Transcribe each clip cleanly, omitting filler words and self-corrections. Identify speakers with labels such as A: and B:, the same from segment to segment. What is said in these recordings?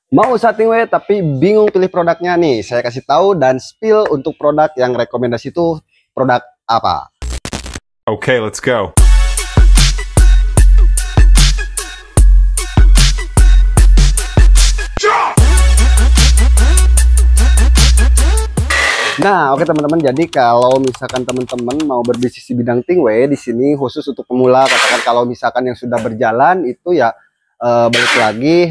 A: Mau setting way tapi bingung pilih produknya nih. Saya kasih tahu dan spill untuk produk yang rekomendasi itu produk apa.
B: Okay, let's go.
A: Nah, oke teman-teman. Jadi kalau misalkan teman-teman mau berbisnis di bidang Tingway di sini khusus untuk pemula, katakan kalau misalkan yang sudah berjalan itu ya balik lagi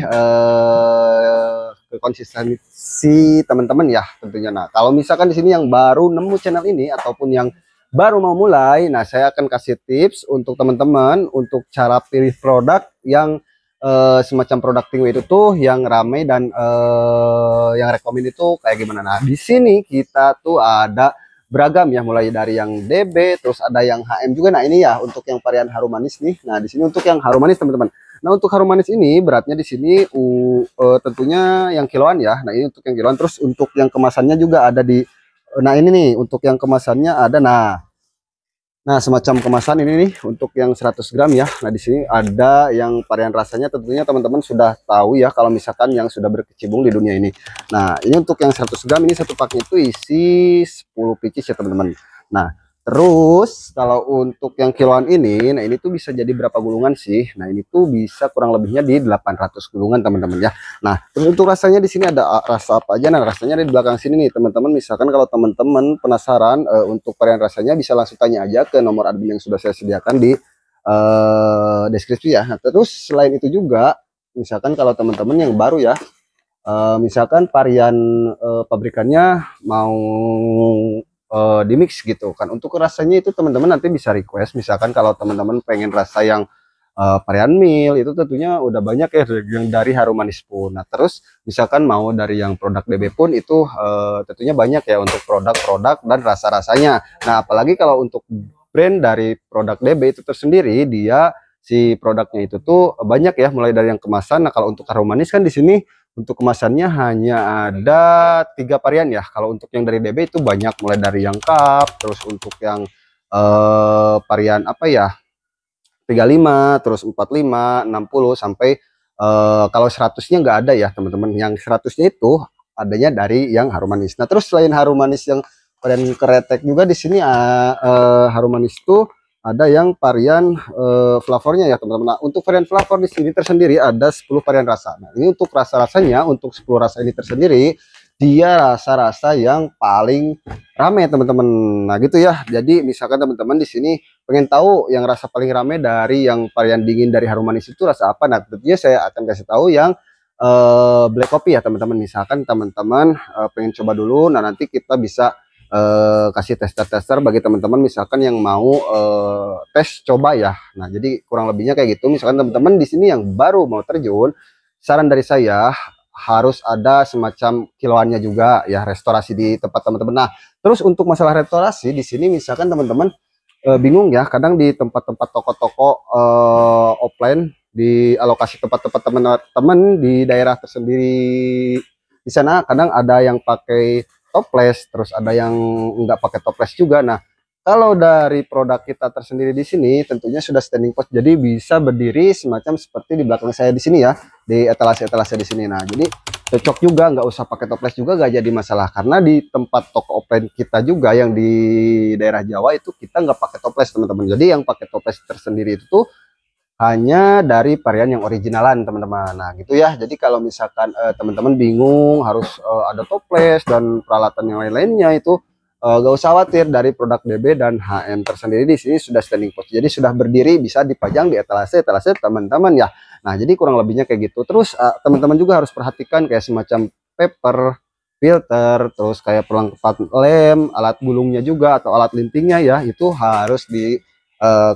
A: ke konsistensi teman-teman ya tentunya. Nah, kalau misalkan di sini yang baru nemu channel ini ataupun yang baru mau mulai, nah saya akan kasih tips untuk teman-teman untuk cara pilih produk yang semacam produk Tingway itu tuh yang ramai dan yang rekomend itu kayak gimana. Nah, di sini kita tuh ada beragam ya, mulai dari yang DB, terus ada yang HM juga. Nah, ini ya untuk yang varian harum manis nih. Nah, di sini untuk yang harum manis teman-teman. Nah, untuk harum manis ini beratnya di sini tentunya yang kiloan ya. Nah, ini untuk yang kiloan. Terus untuk yang kemasannya juga ada di, nah ini nih untuk yang kemasannya ada. Nah, semacam kemasan ini nih untuk yang 100 gram ya. Nah, di sini ada yang varian rasanya, tentunya teman-teman sudah tahu ya kalau misalkan yang sudah berkecimpung di dunia ini. Nah, ini untuk yang 100 gram ini satu paknya itu isi 10 pieces ya teman-teman. Nah, terus kalau untuk yang kiloan ini, nah ini tuh bisa jadi berapa gulungan sih? Nah, ini tuh bisa kurang lebihnya di 800 gulungan teman-teman ya. Nah, terus untuk rasanya di sini ada rasa apa aja? Nah, rasanya ada di belakang sini nih teman-teman. Misalkan kalau teman-teman penasaran untuk varian rasanya, bisa langsung tanya aja ke nomor admin yang sudah saya sediakan di deskripsi ya. Nah, terus selain itu juga, misalkan kalau teman-teman yang baru ya, misalkan varian pabrikannya mau di mix gitu kan, untuk rasanya itu teman-teman nanti bisa request. Misalkan kalau teman-teman pengen rasa yang varian mil itu tentunya udah banyak ya yang dari harum manis pun. Nah, terus misalkan mau dari yang produk DB pun itu tentunya banyak ya untuk produk-produk dan rasa-rasanya. Nah, apalagi kalau untuk brand dari produk DB itu tersendiri, dia si produknya itu tuh banyak ya, mulai dari yang kemasan. Nah, kalau untuk harum manis kan di sini untuk kemasannya hanya ada 3 varian ya. Kalau untuk yang dari DB itu banyak, mulai dari yang cup, terus untuk yang varian apa ya, 35, terus 45, 60 sampai kalau 100-nya nggak ada ya teman-teman. Yang 100-nya itu adanya dari yang harum manis. Nah, terus selain harum manis yang varian kretek juga di sini harum manis itu ada yang varian flavornya ya teman-teman. Nah, untuk varian flavor di sini tersendiri ada 10 varian rasa. Nah, ini untuk rasa-rasanya, untuk 10 rasa ini tersendiri dia rasa-rasa yang paling rame teman-teman. Nah, gitu ya. Jadi misalkan teman-teman di sini pengen tahu yang rasa paling rame dari yang varian dingin dari harum manis itu rasa apa, nah tentunya saya akan kasih tahu yang black coffee ya teman-teman. Misalkan teman-teman pengen coba dulu, nah nanti kita bisa kasih tester-tester bagi teman-teman misalkan yang mau tes coba ya. Nah, jadi kurang lebihnya kayak gitu. Misalkan teman-teman di sini yang baru mau terjun, saran dari saya harus ada semacam kiloannya juga ya, restorasi di tempat teman-teman. Nah, terus untuk masalah restorasi di sini misalkan teman-teman bingung ya, kadang di tempat-tempat toko-toko offline, di alokasi tempat-tempat teman-teman di daerah tersendiri, di sana kadang ada yang pakai toples, terus ada yang nggak pakai toples juga. Nah, kalau dari produk kita tersendiri di sini tentunya sudah standing post, jadi bisa berdiri semacam seperti di belakang saya di sini ya, di etalase-etalase di sini. Nah, jadi cocok juga, nggak usah pakai toples juga nggak jadi masalah, karena di tempat toko offline kita juga yang di daerah Jawa itu kita nggak pakai toples teman-teman. Jadi yang pakai toples tersendiri itu tuh hanya dari varian yang originalan teman-teman. Nah, gitu ya. Jadi kalau misalkan teman-teman bingung harus ada toples dan peralatan yang lain-lainnya itu gak usah khawatir, dari produk DB dan HM tersendiri di sini sudah standing post. Jadi sudah berdiri, bisa dipajang di etalase teman-teman ya. Nah, jadi kurang lebihnya kayak gitu. Terus teman-teman juga harus perhatikan kayak semacam paper, filter, terus kayak pelengkap lem, alat gulungnya juga atau alat lintingnya ya, itu harus di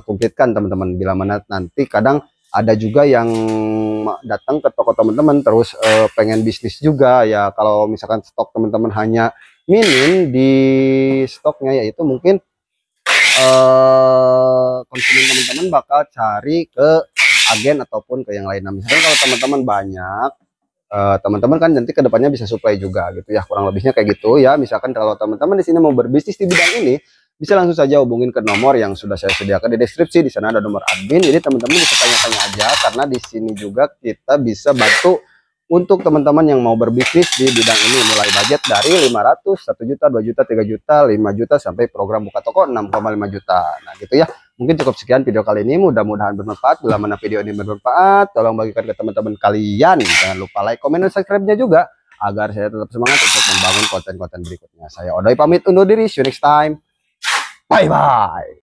A: komplitkan teman-teman. Bila mana nanti kadang ada juga yang datang ke toko teman-teman terus pengen bisnis juga ya, kalau misalkan stok teman-teman hanya minim di stoknya, yaitu mungkin konsumen teman-teman bakal cari ke agen ataupun ke yang lain. Nah, misalkan kalau teman-teman banyak, teman-teman kan nanti kedepannya bisa supply juga gitu ya, kurang lebihnya kayak gitu ya. Misalkan kalau teman-teman di sini mau berbisnis di bidang ini, bisa langsung saja hubungin ke nomor yang sudah saya sediakan di deskripsi. Di sana ada nomor admin, jadi teman-teman bisa tanya-tanya aja, karena di sini juga kita bisa bantu untuk teman-teman yang mau berbisnis di bidang ini, mulai budget dari 500, 1 juta, 2 juta, 3 juta, 5 juta, sampai program buka toko 6,5 juta. Nah gitu ya, mungkin cukup sekian video kali ini, mudah-mudahan bermanfaat. Bila mana video ini bermanfaat, tolong bagikan ke teman-teman kalian. Jangan lupa like, komen, dan subscribe-nya juga, agar saya tetap semangat untuk membangun konten-konten berikutnya. Saya Odoy pamit undur diri, see you next time, bye-bye.